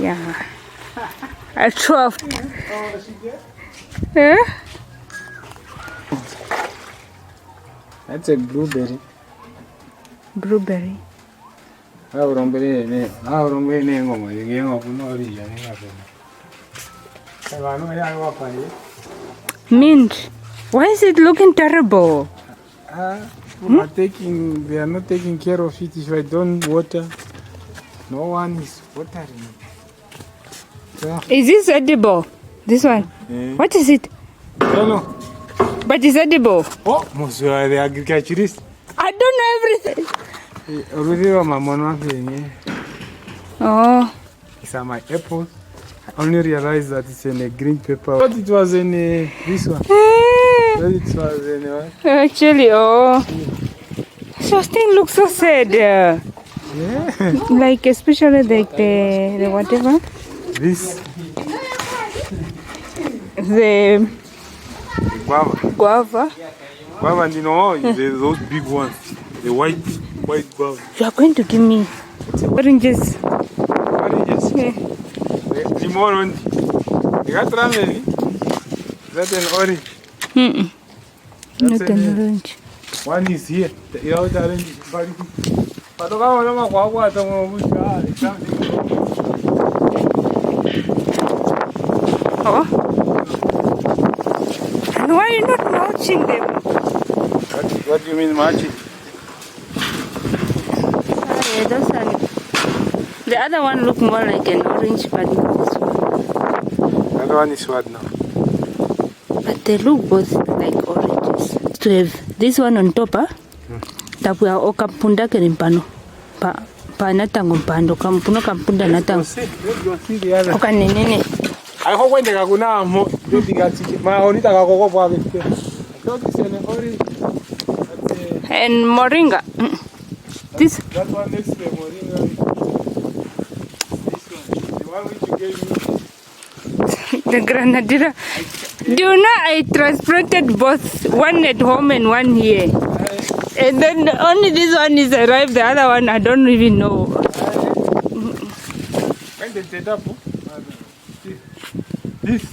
Yeah. A 12. Yeah. That's a blueberry. Blueberry. Mint. Why is it looking terrible? They are not taking care of it. If I don't water, no one is watering it. Yeah. Is this edible? This one? Yeah. What is it? I don't know. But it's edible. Oh, most of the agriculturists. I don't know everything. Oh. These are my apples. I only realized that it's in a green paper. But it was in this one. But it was in what? Actually, oh. Those things look so sad. Yeah. Like, especially like the whatever. This. The Guava. guava. Guava, you know, those big ones. The white guava. You are going to give me oranges. Oranges? Yeah. The more orange. You got ramen? That's an orange. Mm-mm. Not That's an orange. One is here. The other orange is very good. Oh. And why are you not mulching them? What do you mean mulching? Sorry, those are... The other one look more like an orange, but not this one. The other one is what now? But they look both like oranges. To have this one on top, tapua okampunda kerimpano. Pa natango mpando kampuno kampunda natango. Okanenene. I hope when they go now, you think I see my only thing I go over with. And moringa. This. That one next to the moringa. This one, the one which you gave me. The granadilla. Do you know I transplanted both, one at home and one here. And then only this one is arrived, the other one I don't even know.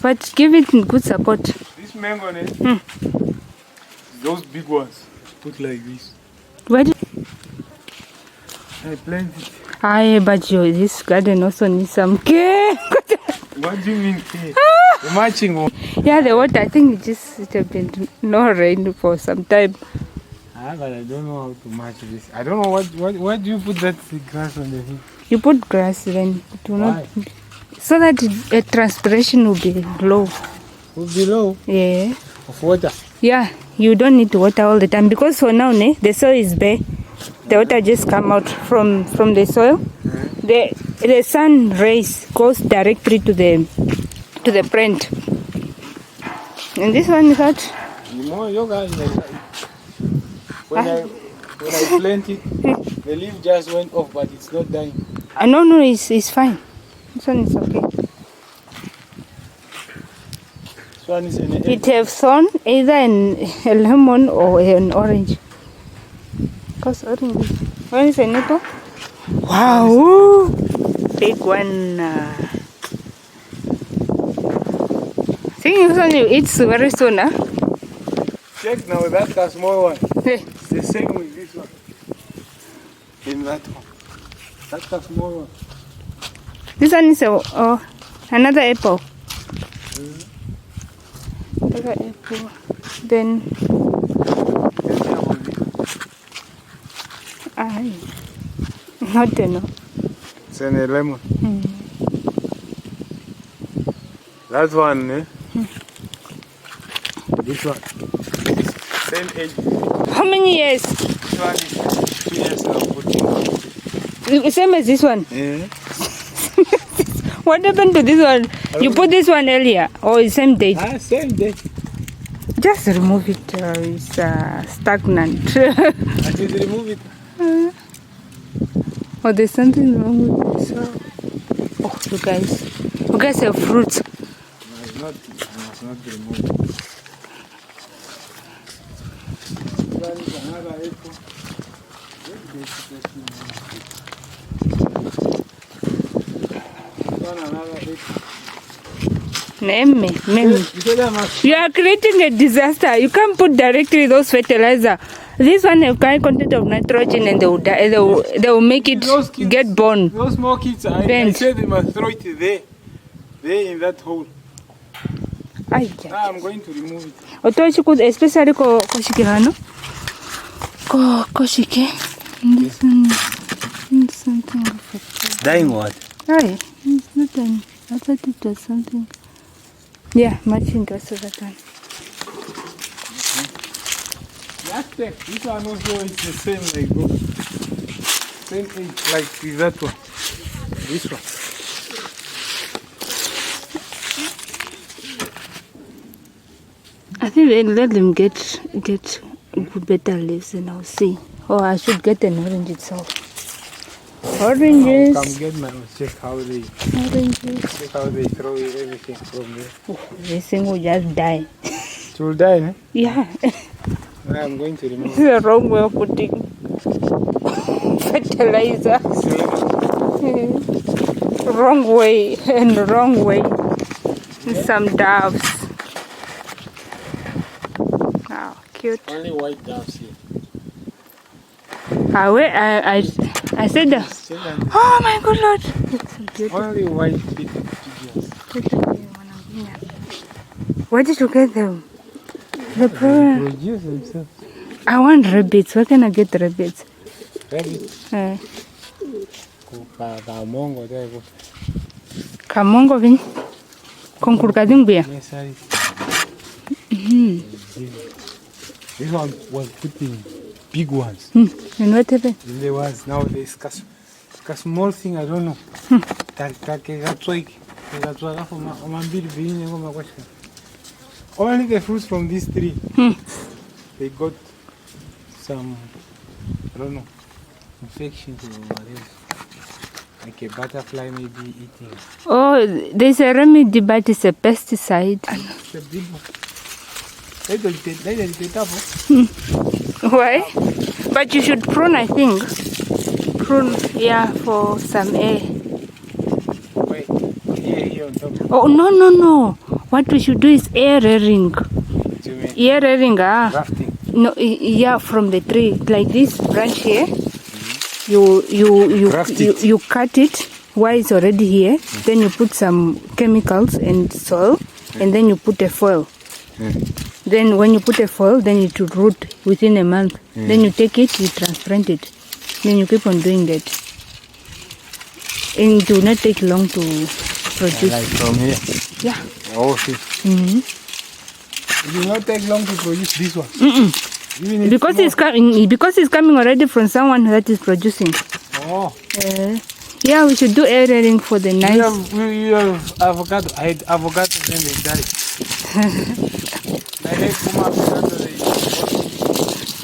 But give it good support. This mango, those big ones, put like this. Where did I plant it. Aye, but this garden also needs some care. What do you mean care? The matching one. Yeah, the water, I think it has been no rain for some time. But I don't know how to match this. I don't know what do you put that grass on the thing? You put grass, then it will Why? not, so that the transpiration will be low. Will be low? Yeah. Of water? Yeah, you don't need to water all the time because for now, the soil is bare. The water just come out from the soil. The sun rays goes directly to the plant. And this one is hot. When I plant it, the leaf just went off, but it's not dying. No, it's fine. This one is okay. This one is an It have thorn, either a lemon or an orange. Because orange. One is an apple. Wow! Big one. I think this one you eat very soon, huh? Check now, that's a small one. It's the same with this one. In that one. That's a small one. This one is another apple. Another apple. Then not enough. It's a lemon. That one, This one. Same age. How many years? This one is 2 years now. Same as this one. Yeah. What happened to this one? You put this one earlier or the same date? Same date. Just remove it. It's stagnant. I just remove it. Oh, there's something wrong with this. Oh, you guys have fruits. No, I must not remove it. That is another apple. This one Meme. You are creating a disaster. You can't put directly those fertilizer. This one have high content of nitrogen and they will die. They will make it get born. Those small kids, I said they must throw it there. There in that hole. I'm going to remove it. Oshikuku, especially koshikirano. Koshike. This one is something. Dying what? Aye, it's not done. I thought it was something. Yeah, matching also that one. This one also is the same like both. Same age like with that one. This one. I think they let them get better leaves and I'll see. Oh, I should get an orange itself. Oranges. Come get my check how they throw everything from there. Oh, this thing will just die. It will die, eh? Yeah. I'm going to remove it. This is the wrong way of putting fertilizer. Wrong way and wrong way. Some doves. Oh, cute. Only white doves here. I said that. Oh my good Lord. That's so beautiful. Only white pigeons. Where did you get them? The problem. Produce themselves. I want rabbits. Where can I get rabbits? Rabbits. Kamongo there. Kamongo vin. Konkurkading bia. This one was putting big ones. And what happened? There was now there's a small thing I don't know. Only the fruits from this tree. They got some, I don't know, infections or whatever. Like a butterfly maybe eating. Oh, there's a remedy, but it's a pesticide. It's a big one. Why? But you should prune, I think. Prune, yeah, for some air. Wait, here on top. Oh, no. What we should do is air-airing. Air-airing, Grafting. No, yeah, from the tree. Like this branch here. You cut it while it's already here. Then you put some chemicals and soil. And then you put a foil. Then when you put a foil, then it will root within a month. Then you take it, you transplant it. Then you keep on doing that. And it will not take long to produce. Like from here? Yeah. Oh, see. It will not take long to produce this one. Because it's coming already from someone that is producing. Oh. Yeah, we should do air-airing for the nice. You have avocado. I had avocado, then they died. I had some avocado,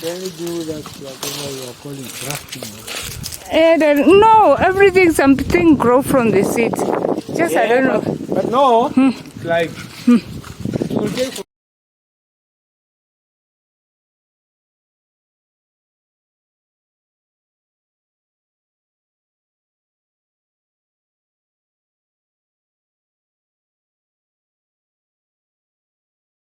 can you do that, whatever you are calling grafting? No, everything, something grow from the seeds. Just, yeah, I don't know. But no, it's like, you will get